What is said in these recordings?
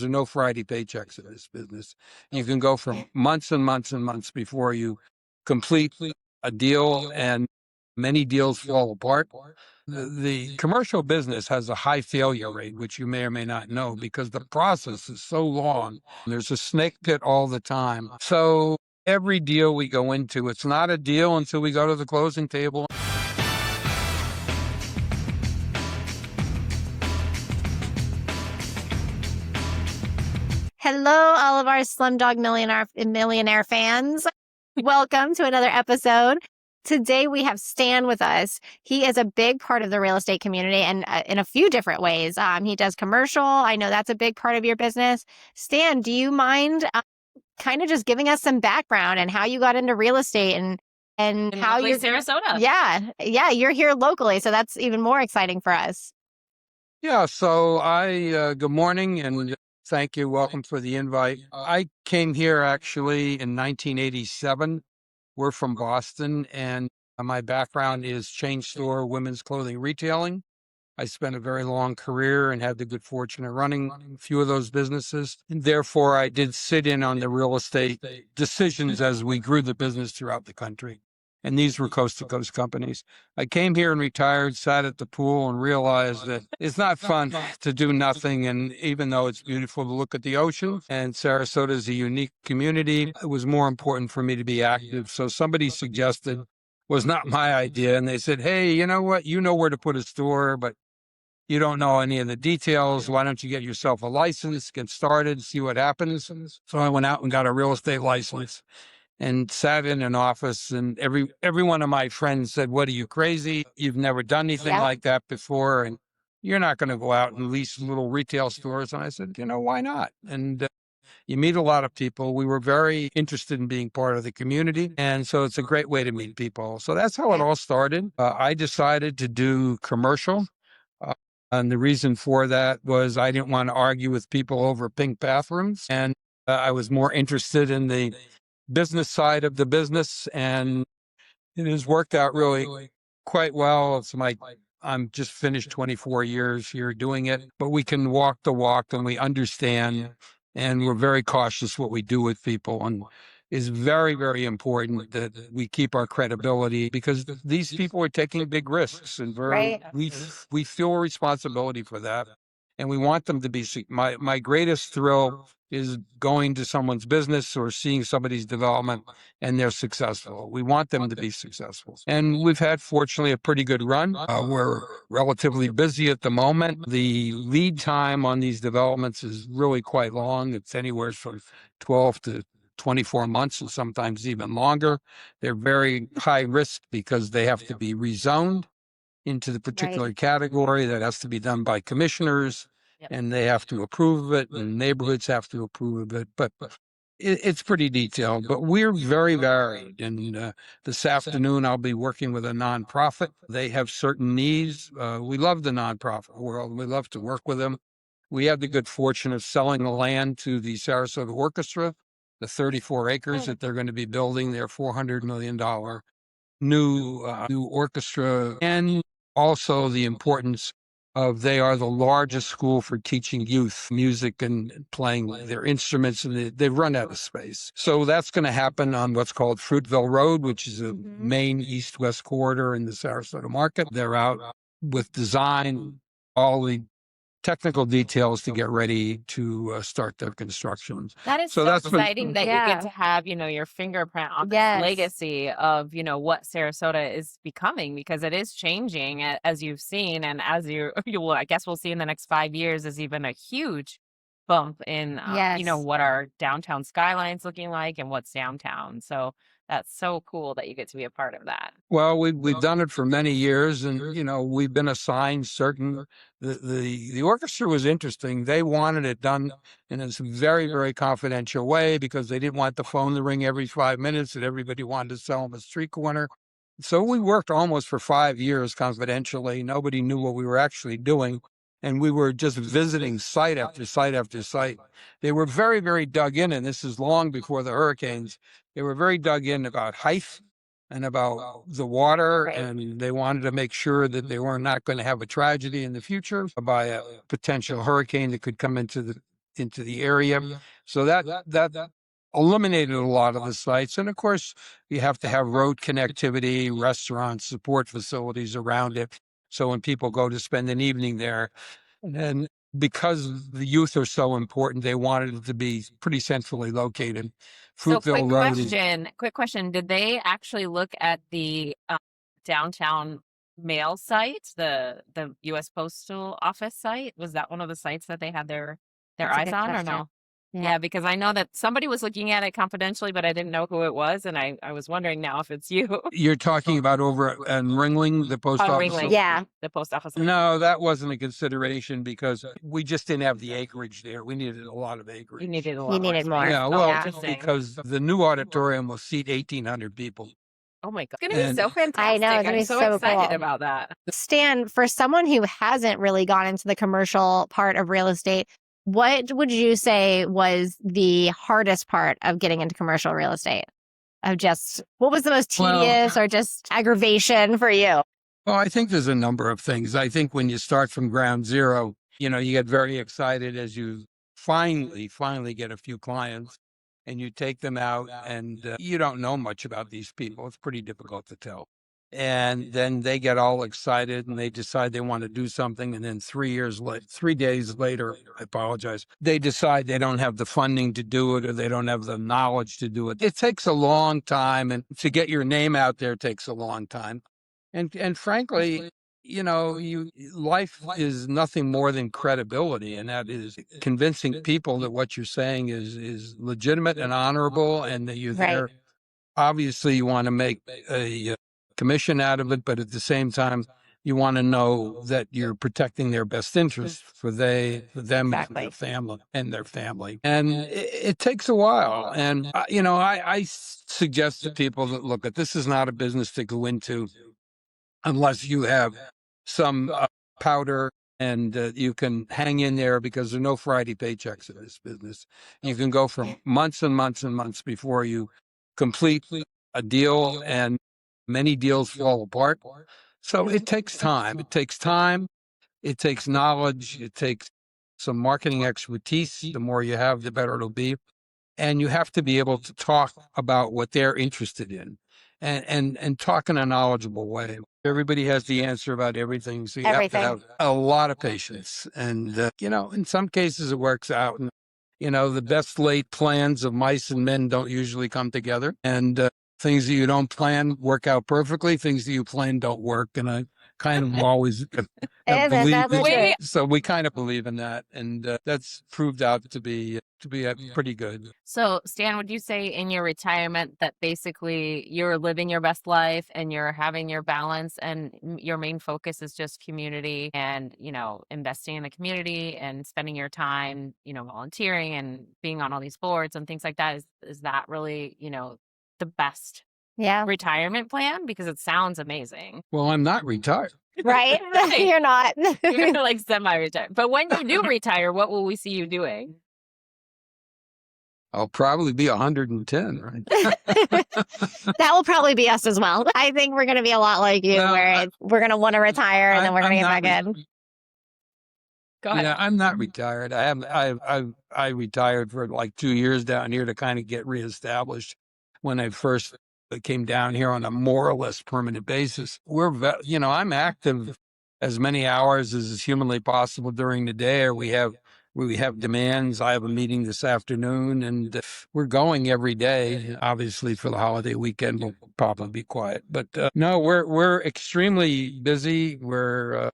There are no Friday paychecks in this business. You can go for months and months and months before you complete a deal, and many deals fall apart. The commercial business has a high failure rate, which you may or may not know, because the process is so long. There's a snake pit all the time. So every deal we go into, it's not a deal until we go to the closing table. Hello, all of our SlumDogg Millionaire fans. Welcome to another episode. Today we have Stan with us. He is a big part of the real estate community and in a few different ways. He does commercial. I know that's a big part of your business. Stan, do you mind kind of just giving us some background and how you got into real estate and how you're Sarasota? Yeah, you're here locally, so that's even more exciting for us. Yeah, so good morning and thank you. Welcome for the invite. I came here actually in 1987. We're from Boston, and my background is chain store, women's clothing retailing. I spent a very long career and had the good fortune of running a few of those businesses. And therefore, I did sit in on the real estate decisions as we grew the business throughout the country. And these were coast-to-coast companies. I came here and retired, sat at the pool, and realized that it's not fun to do nothing. And even though it's beautiful to look at the ocean, and Sarasota is a unique community, it was more important for me to be active. So somebody suggested, was not my idea, and they said, hey, you know what? You know where to put a store, but you don't know any of the details. Why don't you get yourself a license, get started, see what happens? So I went out and got a real estate license and sat in an office, and every one of my friends said, what, are you crazy? You've never done anything like that before, and you're not going to go out and lease little retail stores. And I said, why not? And you meet a lot of people. We were very interested in being part of the community, and so it's a great way to meet people. So that's how it all started. I decided to do commercial. And the reason for that was I didn't want to argue with people over pink bathrooms, and I was more interested in the business side of the business, and it has worked out really quite well. I'm just finished 24 years here doing it, but we can walk the walk and we understand, and we're very cautious what we do with people, and is very, very important that we keep our credibility, because these people are taking big risks, and we feel a responsibility for that, and we want them to be. My greatest thrill is going to someone's business or seeing somebody's development and they're successful. We want them to be successful. And we've had, fortunately, a pretty good run. We're relatively busy at the moment. The lead time on these developments is really quite long. It's anywhere from 12 to 24 months and sometimes even longer. They're very high risk because they have to be rezoned into the particular category. That has to be done by commissioners. And they have to approve of it, and neighborhoods have to approve of it. But it's pretty detailed. But we're very varied. And this afternoon, I'll be working with a nonprofit. They have certain needs. We love the nonprofit world. We love to work with them. We have the good fortune of selling the land to the Sarasota Orchestra, the 34 acres that they're going to be building their $400 million new orchestra, and also the importance of they are the largest school for teaching youth music and playing their instruments, and they've run out of space. So that's going to happen on what's called Fruitville Road, which is a main east-west corridor in the Sarasota market. They're out with design, all the technical details to get ready to start their construction. That is so that's exciting that you get to have, your fingerprint on this legacy of, what Sarasota is becoming, because it is changing as you've seen. And as you will, I guess we'll see in the next 5 years is even a huge bump in, what our downtown skyline's looking like and what's downtown. So that's so cool that you get to be a part of that. Well, we've done it for many years, and we've been assigned certain. The orchestra was interesting. They wanted it done in a very, very confidential way because they didn't want the phone to ring every 5 minutes, and everybody wanted to sell them a street corner. So we worked almost for 5 years confidentially. Nobody knew what we were actually doing. And we were just visiting site after site after site. They were very, very dug in, and this is long before the hurricanes. They were very dug in about height and about the water, and they wanted to make sure that they were not going to have a tragedy in the future by a potential hurricane that could come into connect into the area. So that eliminated a lot of the sites. And of course, you have to have road connectivity, restaurants, support facilities around it. So when people go to spend an evening there, and because the youth are so important, they wanted it to be pretty centrally located. So Fruitville Road is quick question. Did they actually look at the downtown mail site, the U.S. Postal Office site? Was that one of the sites that they had their That's a eyes good on, or question. no? Yeah. Yeah, because I know that somebody was looking at it confidentially, but I didn't know who it was, and I was wondering now if it's you. you're talking about over at Ringling, the post On office? Ringling. Yeah. The post office. No, that wasn't a consideration because we just didn't have the acreage there. We needed a lot of acreage. You needed a lot. You needed more. Yeah, Oh, well, interesting. because the new auditorium will seat 1,800 people. Oh my God. It's going to be And- so fantastic. I know, it's gonna I'm be so so excited cool. about that. Stan, for someone who hasn't really gone into the commercial part of real estate, what would you say was the hardest part of getting into commercial real estate? Of just what was the most tedious or just aggravation for you? Well, I think there's a number of things. I think when you start from ground zero, you get very excited as you finally get a few clients and you take them out and you don't know much about these people. It's pretty difficult to tell. And then they get all excited and they decide they want to do something. And then 3 days later, I apologize, they decide they don't have the funding to do it or they don't have the knowledge to do it. It takes a long time, and to get your name out there takes a long time. And frankly, life is nothing more than credibility, and that is convincing people that what you're saying is legitimate and honorable, and that you're there. Obviously, you want to make a commission out of it, but at the same time, you want to know that you're protecting their best interest for them, Exactly. and their family. And it takes a while. And I suggest to people that look at this is not a business to go into unless you have some powder and you can hang in there, because there are no Friday paychecks in this business. You can go for months and months and months before you complete a deal, and many deals fall apart. So it takes time. It takes time. It takes knowledge. It takes some marketing expertise. The more you have, the better it'll be. And you have to be able to talk about what they're interested in and talk in a knowledgeable way. Everybody has the answer about everything. So you have to have a lot of patience. And, in some cases it works out. And, the best laid plans of mice and men don't usually come together. And things that you don't plan work out perfectly. Things that you plan don't work. And I kind of always believe. So we kind of believe in that. And that's proved out to be pretty good. So, Stan, would you say in your retirement that basically you're living your best life and you're having your balance, and your main focus is just community and, investing in the community and spending your time, volunteering and being on all these boards and things like that? Is that really, the best retirement plan? Because it sounds amazing. Well, I'm not retired. Right? You're not. You're like semi-retired. But when you do retire, what will we see you doing? I'll probably be 110, right? That will probably be us as well. I think we're going to be a lot like you, where we're going to want to retire and then we're going to get back in. Go ahead. Yeah, I'm not retired. I retired for like 2 years down here to kind of get reestablished when I first came down here on a more or less permanent basis. I'm active as many hours as is humanly possible during the day, or we have demands. I have a meeting this afternoon, and we're going every day. Obviously, for the holiday weekend, we'll probably be quiet. But no, we're extremely busy. We're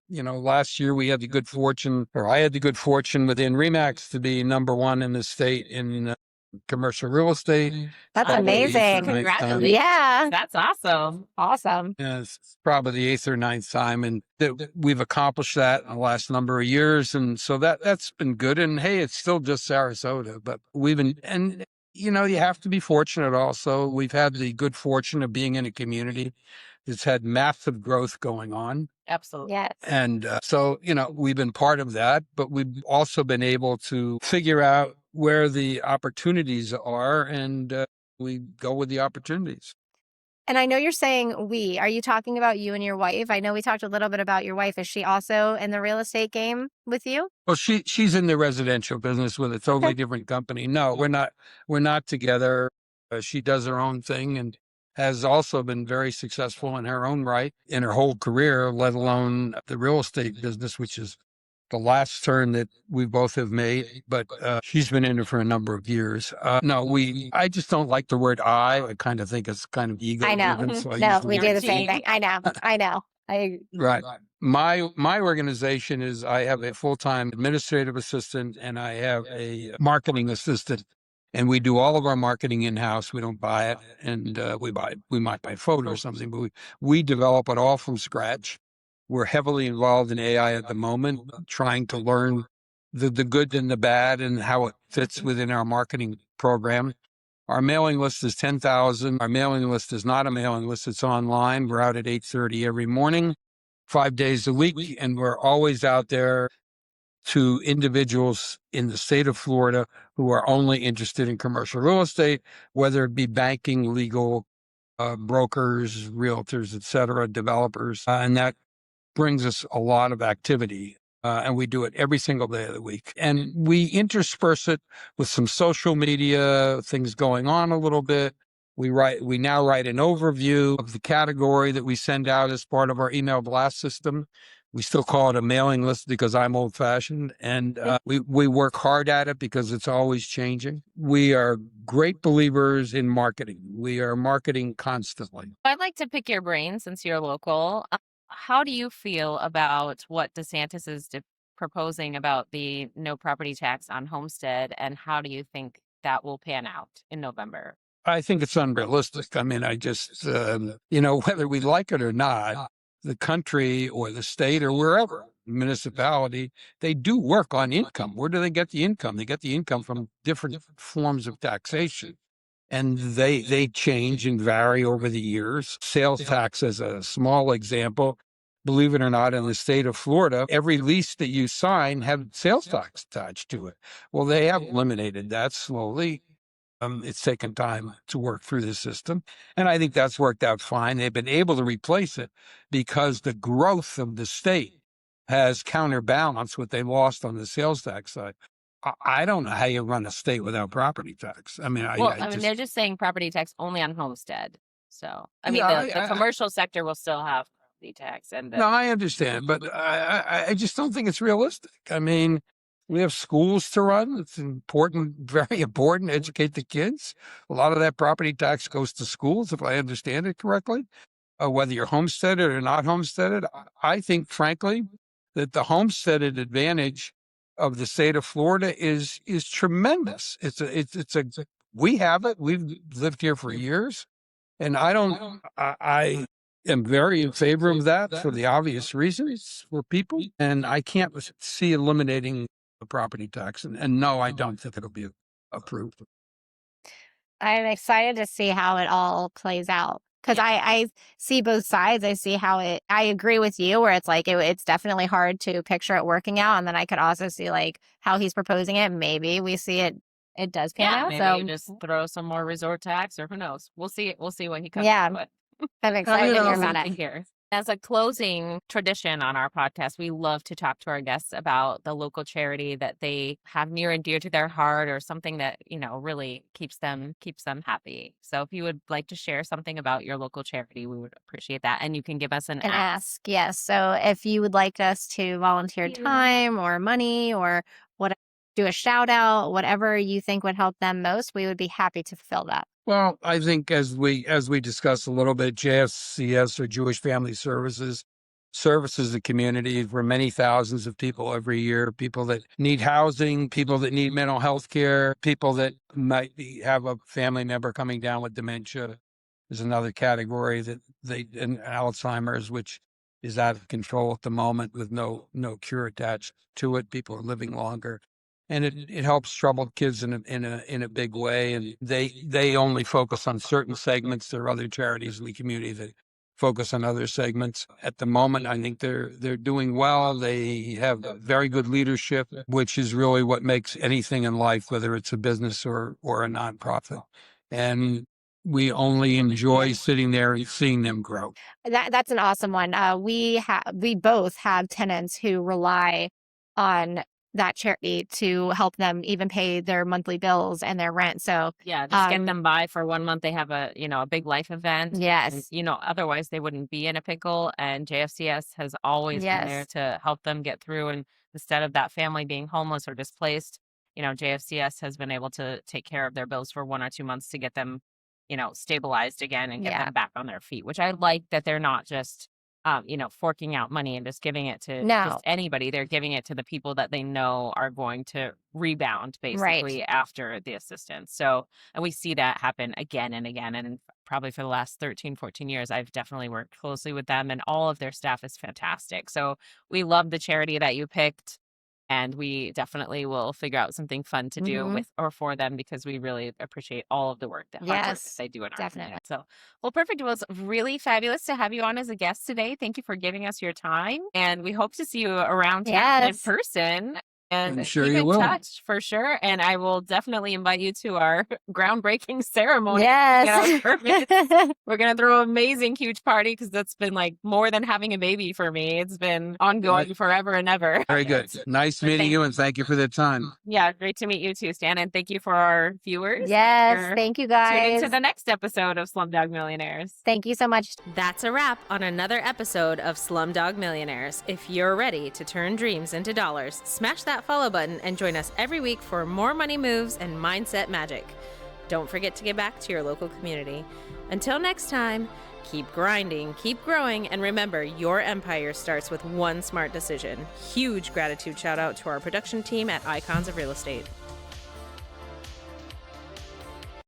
last year I had the good fortune within Remax to be number one in the state in commercial real estate. That's amazing. Congratulations. Yeah. That's awesome. Awesome. Yeah, it's probably the 8th or 9th time, and we've accomplished that in the last number of years, and so that's been good. And hey, it's still just Sarasota, but you have to be fortunate also. We've had the good fortune of being in a community that's had massive growth going on. Absolutely. Yes. And so, we've been part of that, but we've also been able to figure out where the opportunities are, and we go with the opportunities. And I know you're saying we. Are you talking about you and your wife? I know we talked a little bit about your wife. Is she also in the real estate game with you? Well, she's in the residential business with a totally different company. No, we're not together. She does her own thing and has also been very successful in her own right in her whole career, let alone the real estate business, which is the last turn that we both have made, but she's been in it for a number of years. I just don't like the word I kind of think it's kind of ego. I know. So No, we do the same thing. I know. Right. My organization is I have a full-time administrative assistant and I have a marketing assistant. And we do all of our marketing in-house. We don't buy it, and we might buy photo or something, but we develop it all from scratch. We're heavily involved in AI at the moment, trying to learn the good and the bad and how it fits within our marketing program. Our mailing list is 10,000. Our mailing list is not a mailing list. It's online. We're out at 8:30 every morning, 5 days a week, and we're always out there to individuals in the state of Florida who are only interested in commercial real estate, whether it be banking, legal, brokers, realtors, et cetera, developers. And that brings us a lot of activity. And we do it every single day of the week. And we intersperse it with some social media things going on a little bit. We now write an overview of the category that we send out as part of our email blast system. We still call it a mailing list because I'm old fashioned, and we work hard at it because it's always changing. We are great believers in marketing. We are marketing constantly. I'd like to pick your brain since you're local. How do you feel about what DeSantis is proposing about the no property tax on homestead, and how do you think that will pan out in November? I think it's unrealistic. I mean, I just, whether we like it or not, the country or the state or wherever, municipality, they do work on income. Where do they get the income? They get the income from different forms of taxation. And they change and vary over the years. Sales tax as a small example. Believe it or not, in the state of Florida, every lease that you sign have sales tax attached to it. Well, they have eliminated that slowly. It's taken time to work through the system. And I think that's worked out fine. They've been able to replace it because the growth of the state has counterbalanced what they lost on the sales tax side. I don't know how you run a state without property tax. I mean, they're just saying property tax only on homestead. So, the commercial sector will still have property tax. No, I understand, but I just don't think it's realistic. I mean, we have schools to run. It's important, very important to educate the kids. A lot of that property tax goes to schools, if I understand it correctly. Whether you're homesteaded or not homesteaded, I think, frankly, that the homesteaded advantage of the state of Florida is tremendous. We have it. We've lived here for years, and I am very in favor of that for the obvious reasons for people, and I can't see eliminating the property tax. And no, I don't think it'll be approved. I'm excited to see how it all plays out. Because I see both sides. I see how I agree with you where it's like, it's definitely hard to picture it working out. And then I could also see like how he's proposing it. Maybe we see it does pan out. Maybe so you just throw some more resort tax or who knows. We'll see what he comes up with. I'm excited to hear about it. Here. As a closing tradition on our podcast, we love to talk to our guests about the local charity that they have near and dear to their heart or something that, really keeps them happy. So if you would like to share something about your local charity, we would appreciate that. And you can give us an ask. Yes. So if you would like us to volunteer time or money or whatever, do a shout out, whatever you think would help them most, we would be happy to fulfill that. Well, I think as we discussed a little bit, JFCS or Jewish Family Services services the community for many thousands of people every year, people that need housing, people that need mental health care, people that might have a family member coming down with dementia. There's another category and Alzheimer's, which is out of control at the moment with no cure attached to it. People are living longer. And it helps troubled kids in a big way. And they only focus on certain segments. There are other charities in the community that focus on other segments. At the moment, I think they're doing well. They have very good leadership, which is really what makes anything in life, whether it's a business or a nonprofit. And we only enjoy sitting there and seeing them grow. That's an awesome one. We both have tenants who rely on that charity to help them even pay their monthly bills and their rent. So yeah, just get them by for 1 month. They have a big life event. Yes. And, otherwise they wouldn't be in a pickle. And JFCS has always been there to help them get through. And instead of that family being homeless or displaced, JFCS has been able to take care of their bills for 1 or 2 months to get them, stabilized again and get them back on their feet, which I like that they're not just forking out money and just giving it to just anybody. They're giving it to the people that they know are going to rebound basically after the assistance. So, and we see that happen again and again. And probably for the last 13, 14 years, I've definitely worked closely with them, and all of their staff is fantastic. So we love the charity that you picked. And we definitely will figure out something fun to do with or for them, because we really appreciate all of the work that hard work that they do in our community. So, well, perfect. Well, it's really fabulous to have you on as a guest today. Thank you for giving us your time, and we hope to see you around town in person. And I'm sure keep you in will. touch for sure. And I will definitely invite you to our groundbreaking ceremony. Yes. We're going to throw an amazing, huge party, because that's been like more than having a baby for me. It's been ongoing forever and ever. Very good. Nice meeting you, and thank you for the time. Yeah, great to meet you too, Stan. And thank you for our viewers. Yes, thank you guys. Tune into the next episode of SlumDogg Millionaires. Thank you so much. That's a wrap on another episode of SlumDogg Millionaires. If you're ready to turn dreams into dollars, smash that follow button and join us every week for more money moves and mindset magic. Don't forget to give back to your local community. Until next time, keep grinding, keep growing, and remember, your empire starts with one smart decision. Huge gratitude shout out to our production team at Icons of Real Estate.